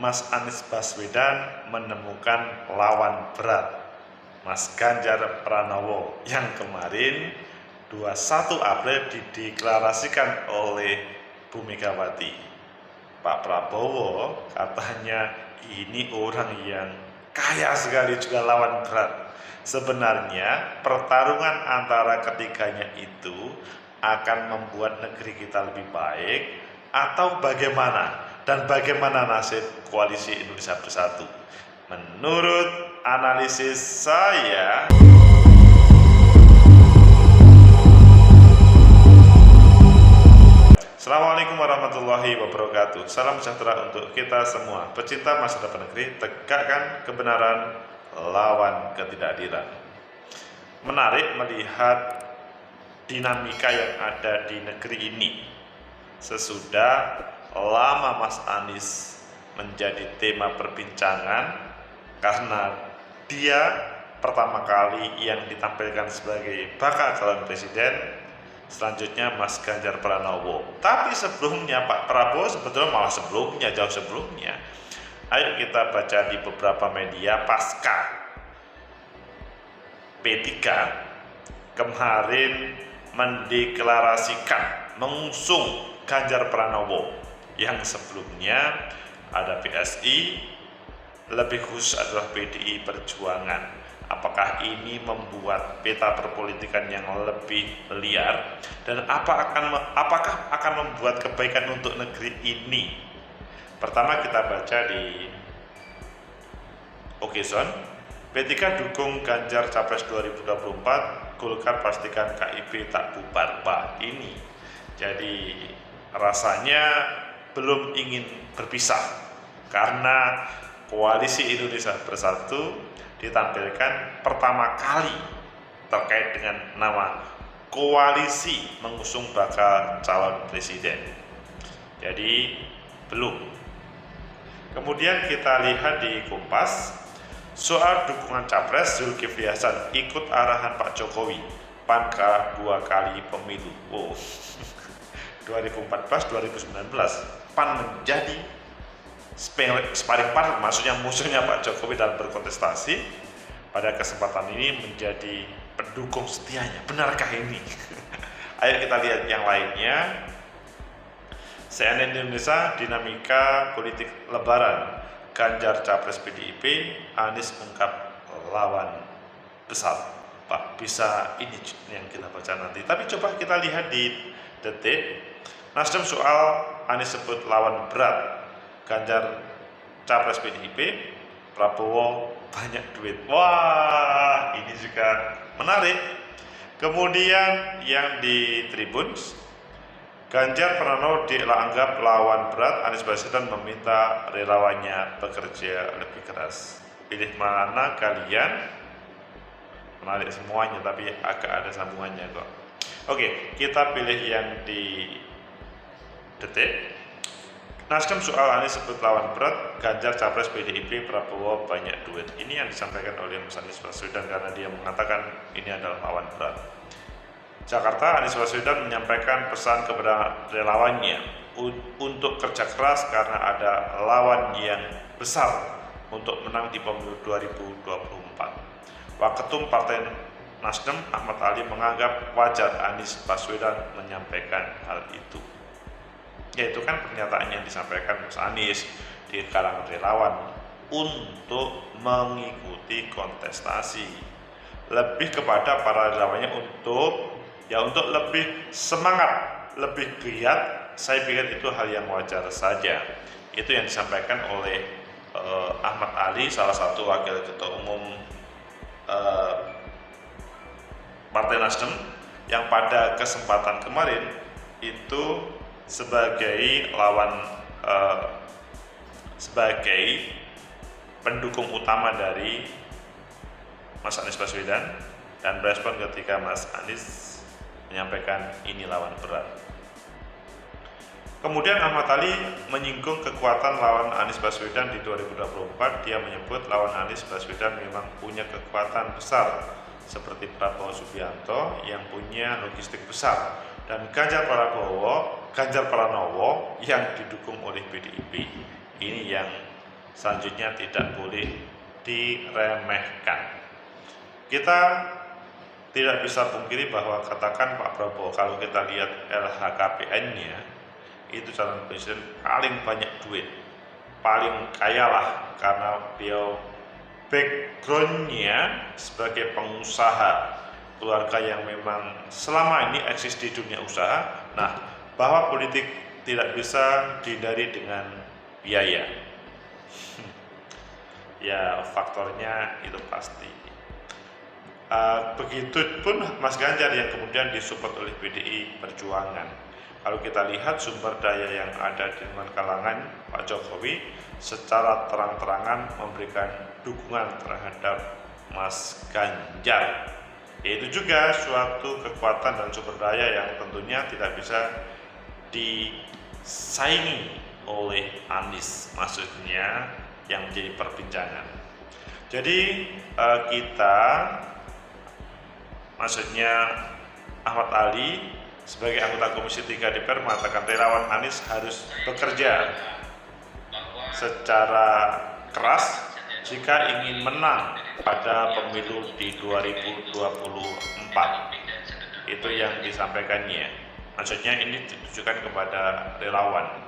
Mas Anies Baswedan menemukan lawan berat, Mas Ganjar Pranowo, yang kemarin 21 April dideklarasikan oleh Bu Megawati. Pak Prabowo katanya ini orang yang kaya sekali, juga lawan berat. Sebenarnya pertarungan antara ketiganya itu akan membuat negeri kita lebih baik atau bagaimana, dan bagaimana nasib koalisi Indonesia Bersatu. Menurut analisis saya, Assalamualaikum warahmatullahi wabarakatuh. Salam sejahtera untuk kita semua. Pecinta masa depan negeri, tegakkan kebenaran, lawan ketidakadilan. Menarik melihat dinamika yang ada di negeri ini. Sesudah lama Mas Anies menjadi tema perbincangan karena dia pertama kali yang ditampilkan sebagai bakal calon presiden, selanjutnya Mas Ganjar Pranowo. Tapi sebelumnya Pak Prabowo sebetulnya malah sebelumnya, jauh sebelumnya. Ayo kita baca di beberapa media pasca P3 kemarin mendeklarasikan mengusung Ganjar Pranowo, yang sebelumnya ada PSI, lebih khusus adalah PDI Perjuangan. Apakah ini membuat peta perpolitikan yang lebih liar, dan apakah akan membuat kebaikan untuk negeri ini? Pertama kita baca di Okezon, P3 dukung Ganjar Capres 2024, Golkar pastikan KIP tak bubar. Ini jadi rasanya belum ingin berpisah, karena koalisi Indonesia Bersatu ditampilkan pertama kali terkait dengan nama koalisi mengusung bakal calon presiden. Jadi belum. Kemudian kita lihat di Kompas, soal dukungan Capres, Zulkifli Hasan ikut arahan Pak Jokowi, PAN dua kali pemilu. 2014-2019 PAN menjadi sparring partner, maksudnya musuhnya Pak Jokowi dalam berkontestasi. Pada kesempatan ini menjadi pendukung setianya. Benarkah ini? Ayo kita lihat yang lainnya. CNN Indonesia, dinamika politik Lebaran, Ganjar Capres PDIP, Anies ungkap lawan besar. Pak, bisa ini yang kita baca nanti. Tapi coba kita lihat di Detik. Nasdem soal Anies sebut lawan berat, Ganjar Capres PDIP, Prabowo banyak duit. Wah, ini juga menarik. Kemudian yang di Tribun, Ganjar Pranowo dianggap lawan berat, Anies Baswedan meminta relawannya bekerja lebih keras. Pilih mana kalian? Menarik semuanya, tapi agak ada sambungannya kok. Oke, kita pilih yang di Detik. Nasdem soal Anies sebut lawan berat, Ganjar Capres PDIP, Prabowo banyak duit. Ini yang disampaikan oleh Mas Anies Baswedan karena dia mengatakan ini adalah lawan berat. Jakarta, Anies Baswedan menyampaikan pesan kepada relawannya untuk kerja keras karena ada lawan yang besar untuk menang di pemilu 2024. Waketum Partai Nasdem Ahmad Ali menganggap wajar Anies Baswedan menyampaikan hal itu. Yaitu kan pernyataan yang disampaikan Mas Anies di kalangan relawan untuk mengikuti kontestasi, lebih kepada para relawannya untuk lebih semangat, lebih giat. Saya pikir itu hal yang wajar saja. Itu yang disampaikan oleh Ahmad Ali, salah satu wakil ketua umum Partai Nasdem, yang pada kesempatan kemarin itu sebagai pendukung utama dari Mas Anies Baswedan, dan berespon ketika Mas Anies menyampaikan ini lawan berat. Kemudian Ahmad Ali menyinggung kekuatan lawan Anies Baswedan di 2024. Dia menyebut lawan Anies Baswedan memang punya kekuatan besar seperti Prabowo Subianto yang punya logistik besar, dan Ganjar Pranowo yang didukung oleh PDIP. Ini yang selanjutnya tidak boleh diremehkan. Kita tidak bisa pungkiri bahwa katakan Pak Prabowo, kalau kita lihat LHKPN-nya, itu calon presiden paling banyak duit, paling kaya lah, karena beliau background-nya sebagai pengusaha, keluarga yang memang selama ini eksis di dunia usaha. Nah, bahwa politik tidak bisa dihindari dengan biaya. Ya, faktornya itu pasti. Begitupun Mas Ganjar yang kemudian disupport oleh PDI Perjuangan. Kalau kita lihat sumber daya yang ada di kalangan Pak Jokowi secara terang-terangan memberikan dukungan terhadap Mas Ganjar. Yaitu juga suatu kekuatan dan sumber daya yang tentunya tidak bisa disaingi oleh Anies, maksudnya yang menjadi perbincangan. Jadi maksudnya Ahmad Ali sebagai anggota Komisi 3 DPR mengatakan relawan Anies harus bekerja secara keras jika ingin menang pada pemilu di 2024. Itu yang disampaikannya. Maksudnya ini ditujukan kepada relawan.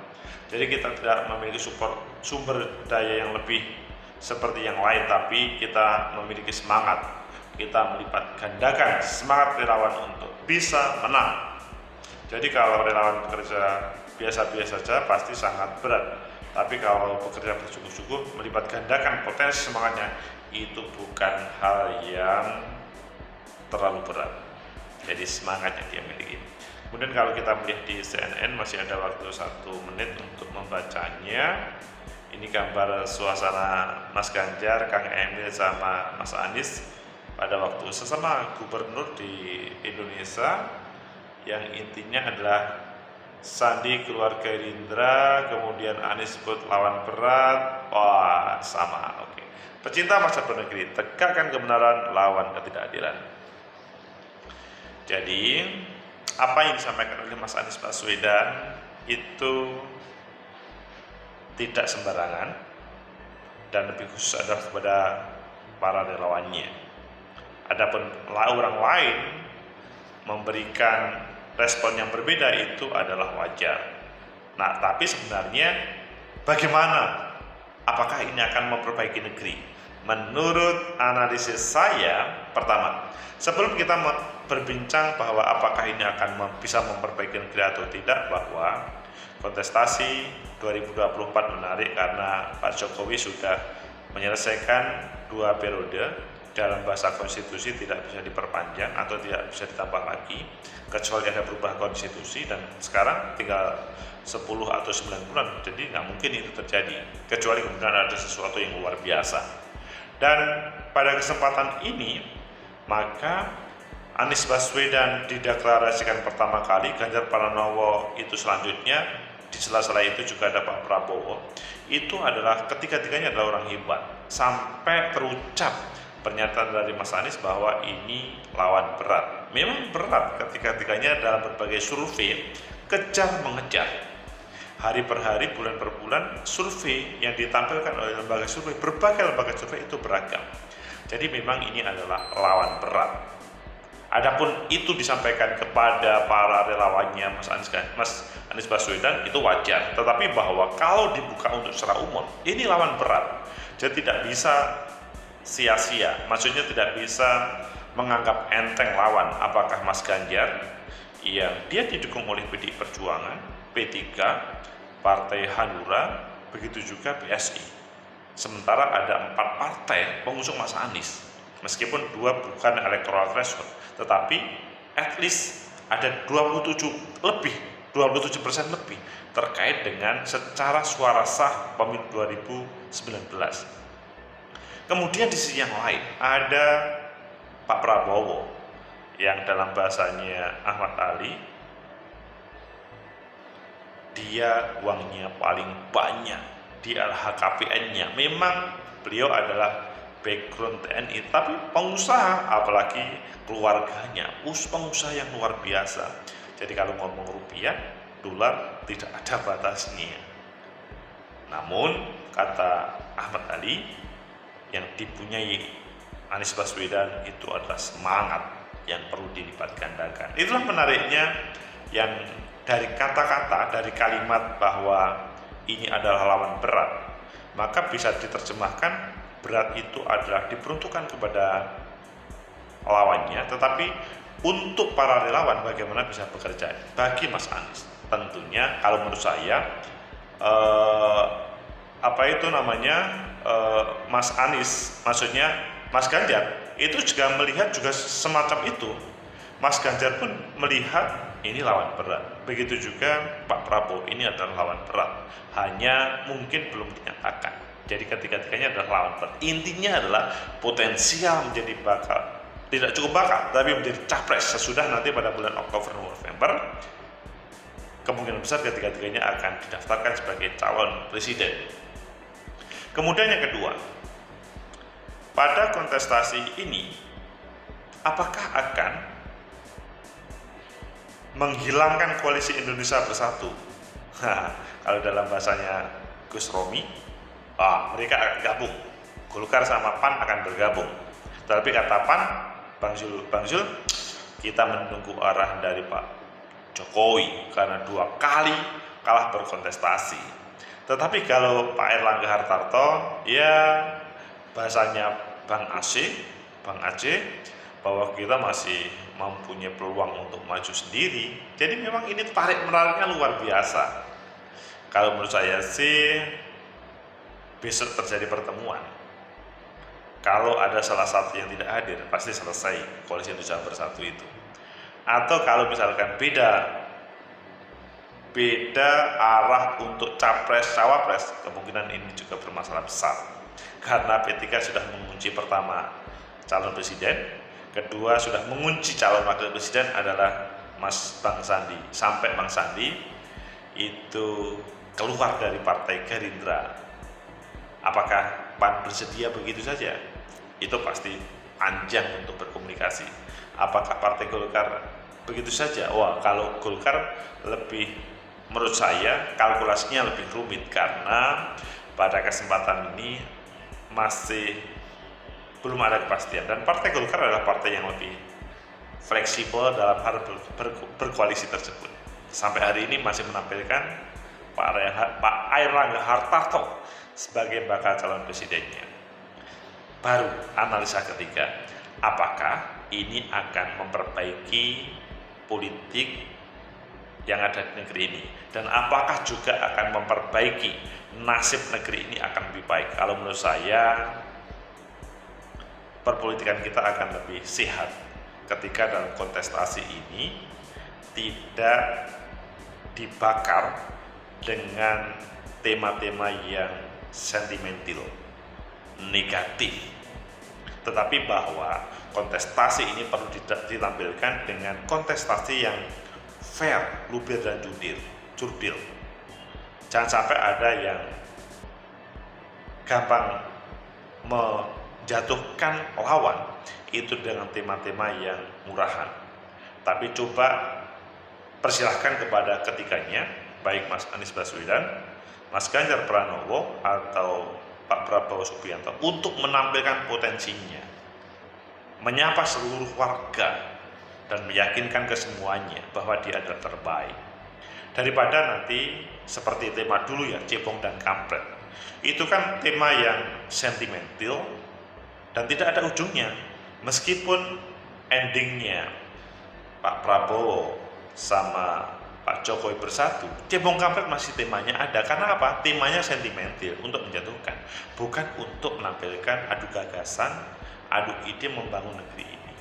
Jadi kita tidak memiliki sumber daya yang lebih seperti yang lain, tapi kita memiliki semangat. Kita melipat gandakan semangat relawan untuk bisa menang. Jadi kalau relawan bekerja biasa-biasa saja pasti sangat berat. Tapi kalau bekerja bersungguh-sungguh, melipat gandakan potensi semangatnya, itu bukan hal yang terlalu berat. Jadi semangat yang dia miliki. Kemudian kalau kita melihat di CNN masih ada waktu 1 menit untuk membacanya. Ini gambar suasana Mas Ganjar, Kang Emil sama Mas Anies pada waktu sesama gubernur di Indonesia, yang intinya adalah Sandi keluar Gerindra, kemudian Anies sebut lawan berat. Wah, sama. Oke. Pecinta masa bernegeri, tegakkan kebenaran, lawan ketidakadilan. Jadi apa yang disampaikan oleh Mas Anies Baswedan itu tidak sembarangan dan lebih khusus adalah kepada para relawannya. Adapun orang lain memberikan respon yang berbeda itu adalah wajar. Nah, tapi sebenarnya bagaimana? Apakah ini akan memperbaiki negeri? Menurut analisis saya, pertama, sebelum kita berbincang bahwa apakah ini akan bisa memperbaiki negeri atau tidak, bahwa kontestasi 2024 menarik karena Pak Jokowi sudah menyelesaikan 2 periode. Dalam bahasa konstitusi tidak bisa diperpanjang atau tidak bisa ditambah lagi kecuali ada perubahan konstitusi, dan sekarang tinggal 10 atau 9 bulan, jadi nggak mungkin itu terjadi kecuali kemudian ada sesuatu yang luar biasa. Dan pada kesempatan ini maka Anies Baswedan dideklarasikan pertama kali, Ganjar Pranowo itu selanjutnya, di sela-sela itu juga ada Pak Prabowo. Itu adalah ketiga-tiganya adalah orang hebat, sampai terucap pernyataan dari Mas Anies bahwa ini lawan berat. Memang berat ketika-tiganya dalam berbagai survei kejar mengejar. Hari per hari, bulan per bulan, survei yang ditampilkan oleh lembaga survei, berbagai lembaga survei itu beragam. Jadi memang ini adalah lawan berat. Adapun itu disampaikan kepada para relawannya Mas Anies Baswedan itu wajar. Tetapi bahwa kalau dibuka untuk secara umum, ini lawan berat. Jadi tidak bisa sia-sia, maksudnya tidak bisa menganggap enteng lawan. Apakah Mas Ganjar yang dia didukung oleh PDI Perjuangan, P3, Partai Hanura, begitu juga PSI. Sementara ada 4 partai pengusung Mas Anies, meskipun 2 bukan electoral threshold, tetapi at least ada 27% lebih terkait dengan secara suara sah pemilu 2019. Kemudian di sisi yang lain ada Pak Prabowo yang dalam bahasanya Ahmad Ali, dia uangnya paling banyak di LHKPN-nya. Memang beliau adalah background TNI, tapi pengusaha, apalagi keluarganya pengusaha yang luar biasa. Jadi kalau ngomong rupiah, dolar tidak ada batasnya. Namun kata Ahmad Ali, yang dipunyai Anies Baswedan itu adalah semangat yang perlu dilipat gandakan. Itulah menariknya yang dari kata-kata, dari kalimat bahwa ini adalah lawan berat, maka bisa diterjemahkan berat itu adalah diperuntukkan kepada lawannya, tetapi untuk para relawan bagaimana bisa bekerja. Bagi Mas Anies tentunya, kalau menurut saya Mas Anies, maksudnya Mas Ganjar itu juga melihat juga semacam itu. Mas Ganjar pun melihat ini lawan berat. Begitu juga Pak Prabowo, ini adalah lawan berat. Hanya mungkin belum dinyatakan. Jadi ketiga-tiganya adalah lawan berat. Intinya adalah potensial menjadi bakal, tidak cukup bakal, tapi menjadi capres sesudah nanti pada bulan Oktober November. Kemungkinan besar ketiga-tiganya akan didaftarkan sebagai calon presiden. Kemudian yang kedua, pada kontestasi ini, apakah akan menghilangkan koalisi Indonesia Bersatu? Kalau dalam bahasanya Gus Romi, mereka akan gabung. Golkar sama PAN akan bergabung. Tapi kata PAN, Bang Zul, kita menunggu arahan dari Pak Jokowi karena 2 kali kalah berkontestasi. Tetapi kalau Pak Airlangga Hartarto, ya bahasanya Bang Aceh, bahwa kita masih mempunyai peluang untuk maju sendiri. Jadi memang ini tarik-menariknya luar biasa. Kalau menurut saya sih, besok terjadi pertemuan. Kalau ada salah satu yang tidak hadir, pasti selesai koalisi Indonesia Bersatu itu. Atau kalau misalkan beda arah untuk capres-cawapres, kemungkinan ini juga bermasalah besar. Karena P3 sudah mengunci pertama calon presiden, kedua sudah mengunci calon wakil presiden adalah Bang Sandi. Sampai Bang Sandi itu keluar dari partai Gerindra. Apakah PAN bersedia begitu saja? Itu pasti panjang untuk berkomunikasi. Apakah partai Golkar begitu saja? Kalau Golkar lebih, menurut saya kalkulasinya lebih rumit, karena pada kesempatan ini masih belum ada kepastian, dan partai Golkar adalah partai yang lebih fleksibel dalam hal berkoalisi tersebut. Sampai hari ini masih menampilkan Pak Airlangga Hartarto sebagai bakal calon presidennya. Baru analisa ketiga, apakah ini akan memperbaiki politik yang ada di negeri ini, dan apakah juga akan memperbaiki nasib negeri ini akan lebih baik. Kalau menurut saya, perpolitikan kita akan lebih sehat ketika dalam kontestasi ini tidak dibakar dengan tema-tema yang sentimental, negatif, tetapi bahwa kontestasi ini perlu ditampilkan dengan kontestasi yang fair, luber dan jurdil. Jangan sampai ada yang gampang menjatuhkan lawan itu dengan tema-tema yang murahan. Tapi coba persilahkan kepada ketiganya, baik Mas Anies Baswedan, Mas Ganjar Pranowo, atau Pak Prabowo Subianto, untuk menampilkan potensinya, menyapa seluruh warga dan meyakinkan ke semuanya bahwa dia adalah terbaik. Daripada nanti seperti tema dulu ya, cebong dan kampret. Itu kan tema yang sentimental dan tidak ada ujungnya. Meskipun endingnya Pak Prabowo sama Pak Jokowi bersatu, cebong kampret masih temanya ada. Karena apa? Temanya sentimental, untuk menjatuhkan, bukan untuk menampilkan adu gagasan, adu ide membangun negeri ini.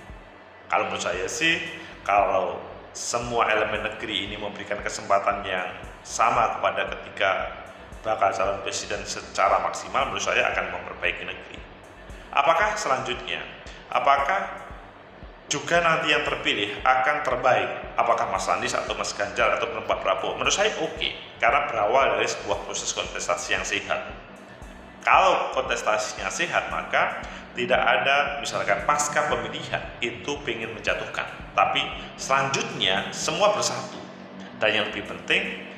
Kalau menurut saya sih, kalau semua elemen negeri ini memberikan kesempatan yang sama kepada ketiga bakal calon presiden secara maksimal, menurut saya akan memperbaiki negeri. Apakah selanjutnya? Apakah juga nanti yang terpilih akan terbaik? Apakah Mas Anies atau Mas Ganjar atau Pak Prabowo? Menurut saya oke, karena berawal dari sebuah proses kontestasi yang sehat. Kalau kontestasinya sehat, maka tidak ada misalkan pasca pemilihan itu ingin menjatuhkan, tapi selanjutnya semua bersatu. Dan yang lebih penting,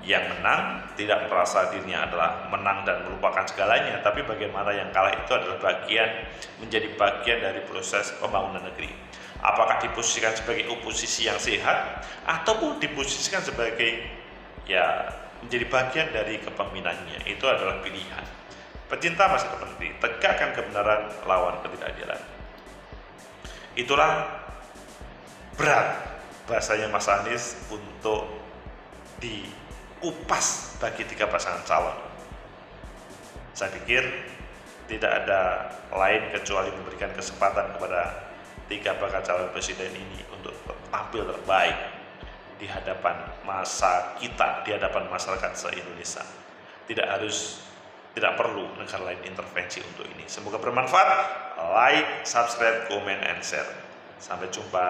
yang menang tidak merasa dirinya adalah menang dan melupakan segalanya, tapi bagaimana yang kalah itu adalah menjadi bagian dari proses pembangunan negeri. Apakah diposisikan sebagai oposisi yang sehat ataupun diposisikan sebagai menjadi bagian dari kepemimpinannya, itu adalah pilihan. Pecinta masa depan negeri, tegakkan kebenaran, lawan ketidakadilan. Itulah berat bahasanya Mas Anies untuk diupas bagi 3 pasangan calon. Saya pikir tidak ada lain kecuali memberikan kesempatan kepada 3 bakal calon presiden ini untuk tampil terbaik di hadapan masa kita, di hadapan masyarakat se-Indonesia. Tidak perlu negara lain intervensi untuk ini. Semoga bermanfaat. Like, subscribe, comment, and share. Sampai jumpa.